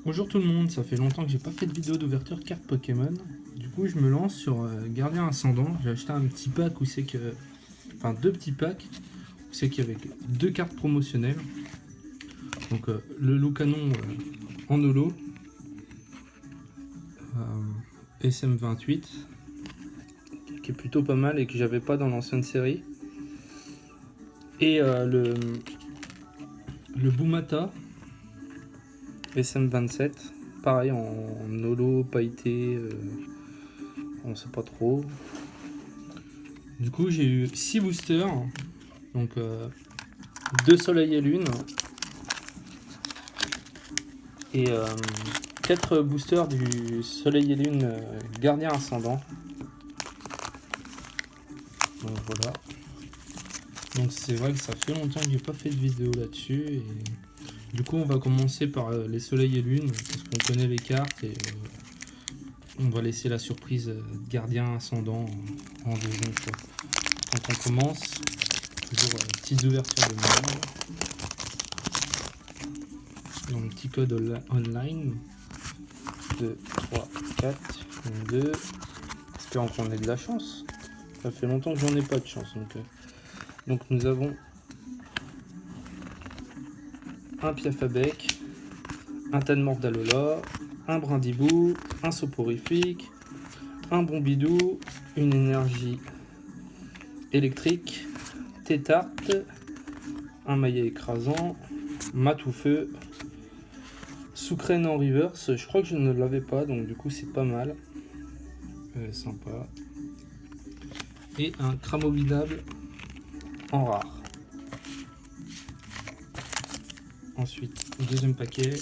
Bonjour tout le monde, ça fait longtemps que j'ai pas fait de vidéo d'ouverture de cartes Pokémon. Du coup, je me lance sur Gardien Ascendant. J'ai acheté un petit pack où c'est que. Enfin, deux petits packs où c'est qu'il y avait deux cartes promotionnelles. Donc, le Loucanon en holo, SM28, qui est plutôt pas mal et que j'avais pas dans l'ancienne série. Et le Boumata, SM27, pareil en holo, pailleté, on sait pas trop. Du coup, j'ai eu 6 boosters, donc 2 soleil et lune, et 4 boosters du soleil et lune gardien ascendant. Donc voilà. Donc c'est vrai que ça fait longtemps que j'ai pas fait de vidéo là-dessus. Et du coup, on va commencer par les soleil et lune, parce qu'on connaît les cartes, et on va laisser la surprise gardien ascendant en deuxième choix. Donc on commence, toujours petite ouverture de mail. Donc petit code online. 2, 3, 4, 2. Espérons qu'on ait de la chance. Ça fait longtemps que j'en ai pas de chance. Donc nous avons un Piafabec, un Tanmor d'Alola, un Brindibou, un Soporifique, un Bombidou, une énergie électrique, Tétarte, un Maillet écrasant, Matoufeu, Soucrène en reverse. Je crois que je ne l'avais pas, donc du coup c'est pas mal. Sympa. Et un Cramovidable en rare. Ensuite, deuxième paquet.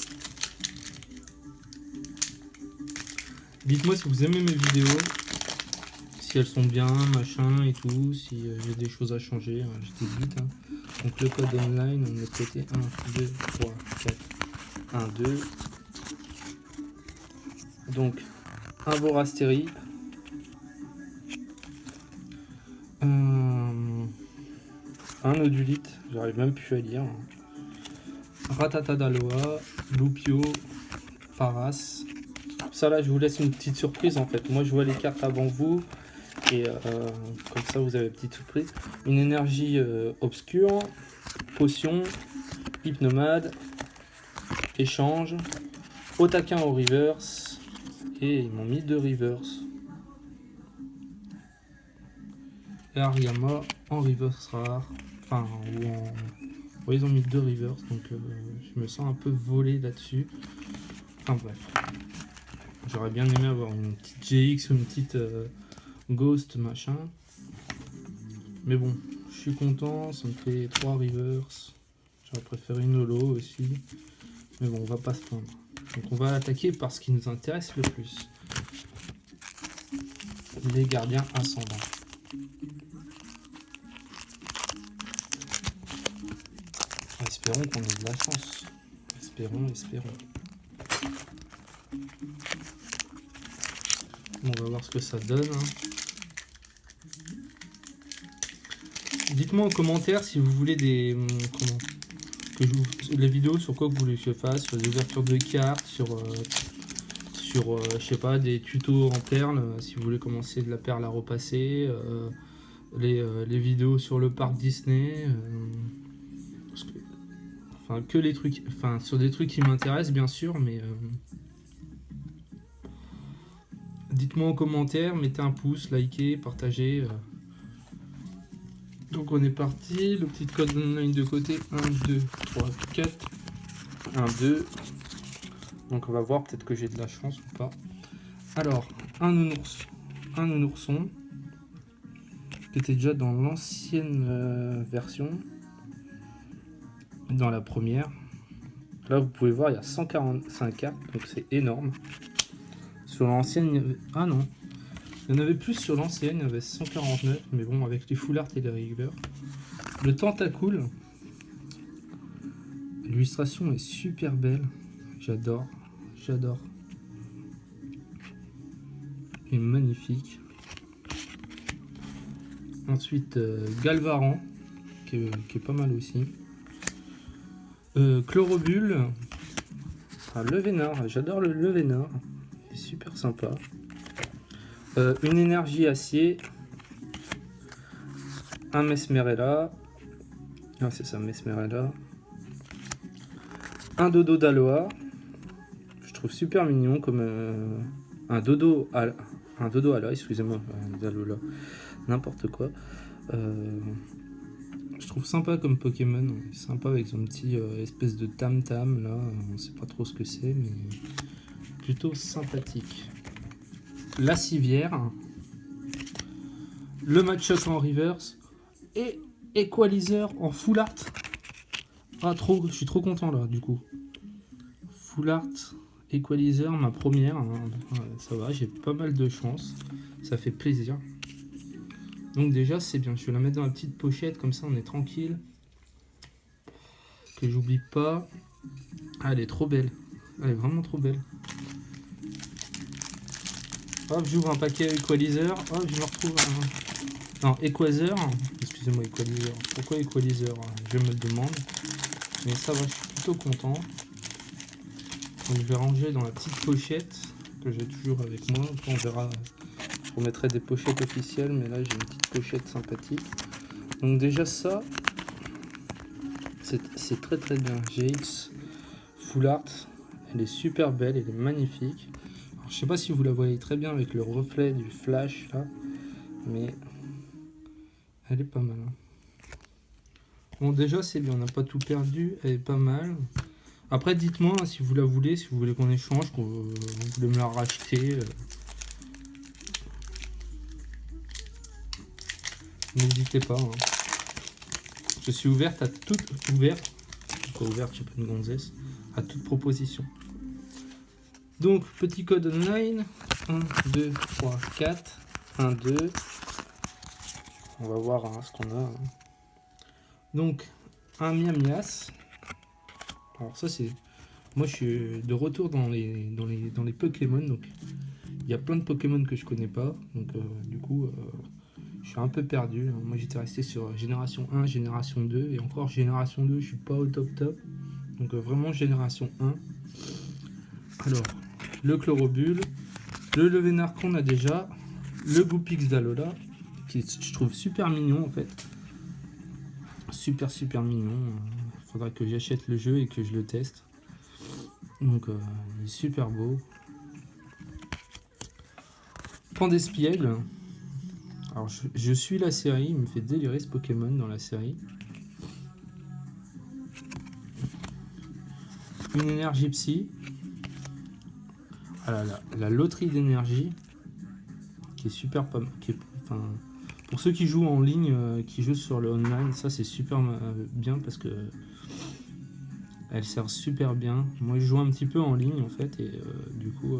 Dites-moi si vous aimez mes vidéos, si elles sont bien, machin et tout, si j'ai des choses à changer, je débute. Donc le code online, on est côté 1, 2, 3, 4, 1, 2. Donc un Vorastéry, un Odulite, j'arrive même plus à lire, Ratata d'Aloa, Loupio, Paras. Ça là, je vous laisse une petite surprise en fait. Moi je vois les cartes avant vous. Et comme ça vous avez une petite surprise. Une énergie obscure, potion, hypnomade, échange, Otaquin au reverse. Et ils m'ont mis 2 reverse. Et Ariama en reverse rare. Enfin, ou en. Ouais, ils ont mis 2 reverse, donc je me sens un peu volé là-dessus. Enfin bref. J'aurais bien aimé avoir une petite GX ou une petite Ghost machin. Mais bon, je suis content, ça me fait 3 reverse. J'aurais préféré une holo aussi. Mais bon, on va pas se plaindre. Donc on va attaquer par ce qui nous intéresse le plus. Les gardiens ascendants. Espérons qu'on ait de la chance. Espérons. On va voir ce que ça donne. Dites-moi en commentaire si vous voulez des les vidéos sur quoi vous voulez que je fasse, sur les ouvertures de cartes, sur je sais pas, des tutos en perles, si vous voulez commencer de la perle à repasser, les vidéos sur le parc Disney, que les trucs, sur des trucs qui m'intéressent bien sûr, mais dites-moi en commentaire, mettez un pouce, likez, partagez. Donc on est parti, le petit code online de côté, 1, 2, 3, 4, 1, 2. Donc on va voir, peut-être que j'ai de la chance ou pas. Alors, un nounourson, qui était déjà dans l'ancienne version, dans la première. Là vous pouvez voir, il y a 145 cartes, donc c'est énorme. Sur l'ancienne, ah non, il y en avait plus sur l'ancienne, il y avait 149, mais bon, avec les full art et les rigueurs. Le Tentacool, l'illustration est super belle, j'adore. Il est magnifique. Ensuite, Galvaran, qui est pas mal aussi. Chlorobule, Ah, le Vénard, j'adore le Vénard. C'est super sympa. Une énergie acier. Un Mesmerella. Ah, c'est ça, Mesmerella. Un dodo d'Aloha. Je trouve super mignon comme un dodo Alola, excusez-moi, d'Alola, n'importe quoi. Je trouve sympa comme Pokémon, sympa avec son petit espèce de tam-tam là, on sait pas trop ce que c'est, mais plutôt sympathique. La civière, le Machop en reverse et Equalizer en full art. Ah trop, je suis trop content là du coup. Full art, Equalizer, ma première, hein. Ça va, j'ai pas mal de chance, ça fait plaisir. Donc déjà c'est bien, je vais la mettre dans la petite pochette, comme ça on est tranquille. Que j'oublie pas. Ah, elle est trop belle, elle est vraiment trop belle. Hop, j'ouvre un paquet Equalizer, hop, je me retrouve un... Non, Equalizer, excusez-moi Equalizer, pourquoi Equalizer, je me le demande. Mais ça va, je suis plutôt content. Donc je vais ranger dans la petite pochette que j'ai toujours avec moi. Après, on verra, je remettrai des pochettes officielles, mais là j'ai une petite pochette sympathique. Donc déjà ça, c'est très très bien. GX Full Art, elle est super belle, elle est magnifique. Alors, je sais pas si vous la voyez très bien avec le reflet du flash là, mais elle est pas mal. Bon déjà c'est bien, on n'a pas tout perdu, elle est pas mal. Après dites-moi hein, si vous la voulez, si vous voulez qu'on échange, que vous voulez me la racheter. N'hésitez pas. Hein. Je suis ouverte à toute ouverte. Pas ouverte, j'ai pas une gonzesse. À toute proposition. Donc petit code online. 1, 2, 3, 4. 1, 2. On va voir hein, ce qu'on a. Hein. Donc un Miamias. Alors ça c'est. Moi je suis de retour dans les Pokémon. Donc il y a plein de Pokémon que je connais pas. Donc du coup je suis un peu perdu. Moi j'étais resté sur génération 1, génération 2. Et encore génération 2, je suis pas au top. Donc vraiment génération 1. Alors, le Chlorobule, le Vénard qu'on a déjà, le Goupix d'Alola, qui je trouve super mignon en fait. Super mignon. Il faudra que j'achète le jeu et que je le teste. Donc il est super beau. Pandespiègle. Alors je suis la série, il me fait délirer ce Pokémon dans la série. Une énergie psy. Ah là, la loterie d'énergie qui est super pas mal. Enfin, pour ceux qui jouent en ligne, qui jouent sur le online, ça c'est super bien parce que elles servent super bien. Moi je joue un petit peu en ligne en fait et du coup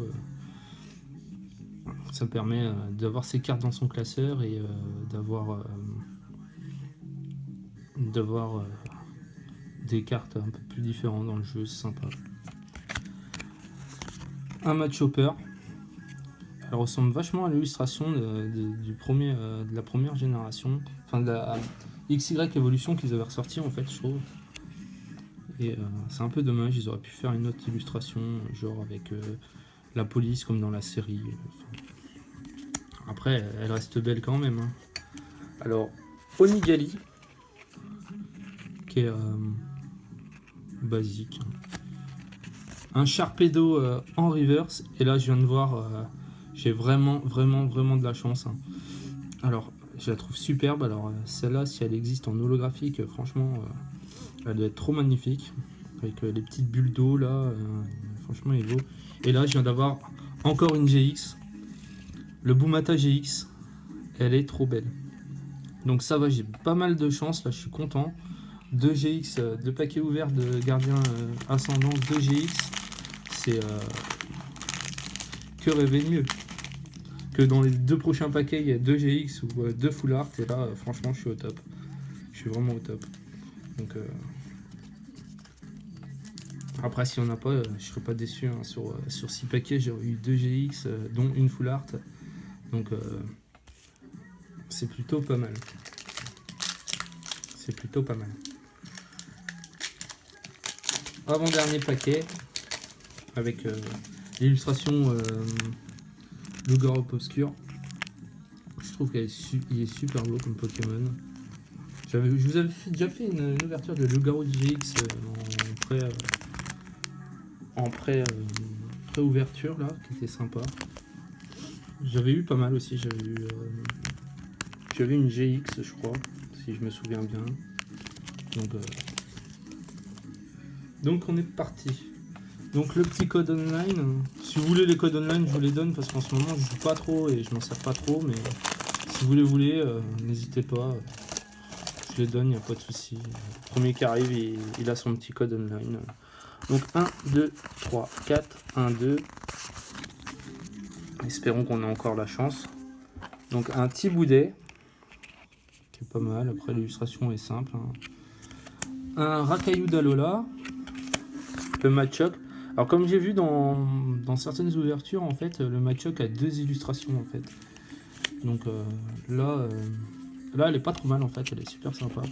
ça permet d'avoir ses cartes dans son classeur et d'avoir des cartes un peu plus différentes dans le jeu, c'est sympa. Un Machopper. Elle ressemble vachement à l'illustration de la première génération, enfin de la XY Evolution qu'ils avaient ressorti en fait, je trouve. Et c'est un peu dommage, ils auraient pu faire une autre illustration, genre avec la police comme dans la série. Enfin. Après, elle reste belle quand même. Hein. Alors, Onigali, qui est basique. Un Sharpedo en reverse, et là je viens de voir, j'ai vraiment de la chance. Hein. Alors, je la trouve superbe. Alors, celle-là, si elle existe en holographique, franchement, elle doit être trop magnifique. Avec les petites bulles d'eau là, franchement, il est beau. Et là, je viens d'avoir encore une GX, le Boomata GX. Elle est trop belle. Donc, ça va, j'ai pas mal de chance. Là, je suis content. 2 GX, 2 paquets ouverts de Gardien Ascendant, 2 GX. C'est que rêver de mieux. Que dans les 2 prochains paquets, il y a 2 GX ou 2 Full Art. Et là, franchement, je suis au top. Je suis vraiment au top. Donc, après, si on n'a pas, je serais pas déçu. Hein. Sur 6 paquets, j'aurais eu 2 GX, dont une Full Art. Donc, c'est plutôt pas mal. C'est plutôt pas mal. Avant-dernier paquet. avec l'illustration Loup-garou obscur. Je trouve qu'il est super beau comme Pokémon. Je vous avais déjà fait une ouverture de Loup-garou GX en pré-ouverture là, qui était sympa. J'avais eu pas mal aussi, j'avais une GX je crois, si je me souviens bien. Donc on est parti. Donc le petit code online, si vous voulez les codes online je vous les donne parce qu'en ce moment je joue pas trop et je m'en sers pas trop, mais si vous les voulez, n'hésitez pas, je les donne, il n'y a pas de souci. Le premier qui arrive il a son petit code online. Donc 1, 2, 3, 4, 1, 2. Espérons qu'on ait encore la chance. Donc un petit boudet, qui est pas mal, après l'illustration est simple. Hein. Un Racaillou d'Alola, le Machoke. Alors comme j'ai vu dans certaines ouvertures, en fait, le Machoke a 2 illustrations en fait. Donc là elle est pas trop mal en fait, elle est super sympa.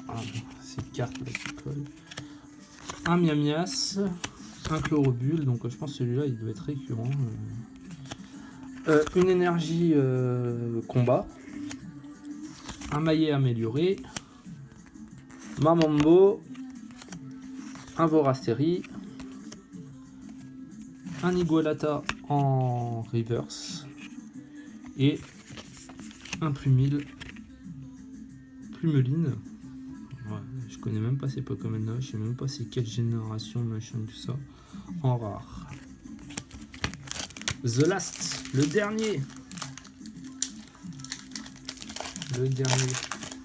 Ah, cette carte là qui colle. Un Miamias, un Chlorobule, donc je pense que celui-là il doit être récurrent. Une énergie combat, un maillet amélioré, Mamambo, un Vorasteri, un Igualata en reverse et un Plumeline. Ouais, je connais même pas ces Pokémon là, je sais même pas c'est quelle génération, machin, tout ça, en rare. The Last, le dernier.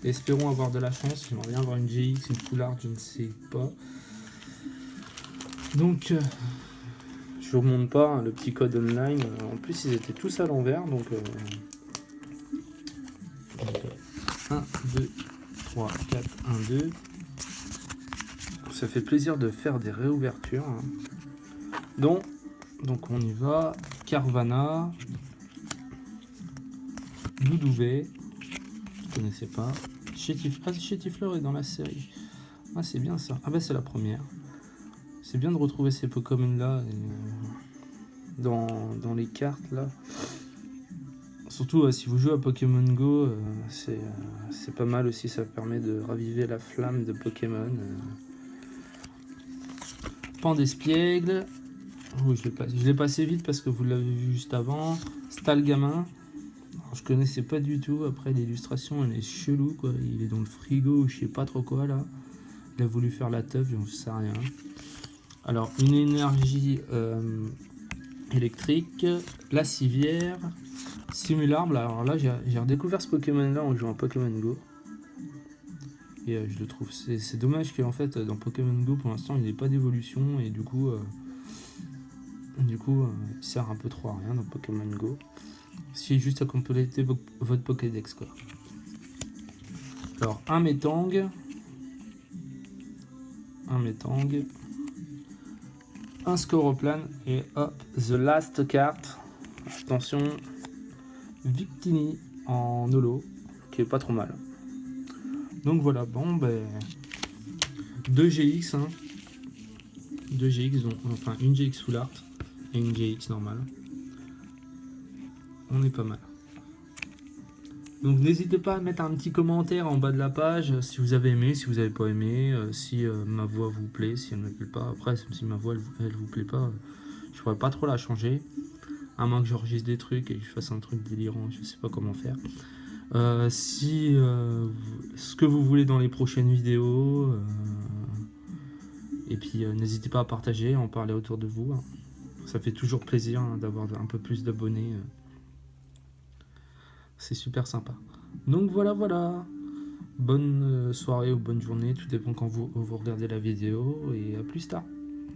Espérons avoir de la chance. J'aimerais bien avoir une GX, une full art, je ne sais pas. Donc, je vous remonte pas hein, le petit code online. En plus, ils étaient tous à l'envers. Donc 1, 2, 3, 4, 1, 2. Ça fait plaisir de faire des réouvertures. Hein. Donc, on y va. Carvana. Doudouvet. Je connaissais pas. Chétifleur est dans la série. Ah, c'est bien ça. Ah, bah, c'est la première. C'est bien de retrouver ces Pokémon là dans les cartes là. Surtout si vous jouez à Pokémon Go, c'est pas mal aussi. Ça permet de raviver la flamme de Pokémon. Pan d'Espiègle. Oui, je l'ai passé vite parce que vous l'avez vu juste avant. Stalgamin. Alors, je connaissais pas du tout. Après, l'illustration, elle est chelou, quoi. Il est dans le frigo ou je sais pas trop quoi, là. Il a voulu faire la teuf, j'en sais rien. Alors, une énergie électrique. La civière. Simularble. Alors là, j'ai redécouvert ce Pokémon-là en jouant à Pokémon Go. Et je le trouve... C'est dommage qu'en fait, dans Pokémon Go, pour l'instant, il n'ait pas d'évolution. Et du coup, il sert un peu trop à rien dans Pokémon Go. Si juste à compléter votre Pokédex quoi. Alors un Metang, un Scoroplan et hop, the last card. Attention, Victini en holo, qui est pas trop mal. Donc voilà, bon ben 2 GX, hein. 2 GX, donc enfin une GX full art et une GX normale. On est pas mal. Donc n'hésitez pas à mettre un petit commentaire en bas de la page si vous avez aimé, si vous n'avez pas aimé, si ma voix vous plaît, si elle ne me plaît pas. Après, si ma voix elle vous plaît pas, je pourrais pas trop la changer. À moins que j'enregistre des trucs et que je fasse un truc délirant, je sais pas comment faire. Ce que vous voulez dans les prochaines vidéos. Et puis n'hésitez pas à partager, à en parler autour de vous. Hein. Ça fait toujours plaisir hein, d'avoir un peu plus d'abonnés. C'est super sympa. Donc voilà. Bonne soirée ou bonne journée, tout dépend quand vous regardez la vidéo et à plus tard.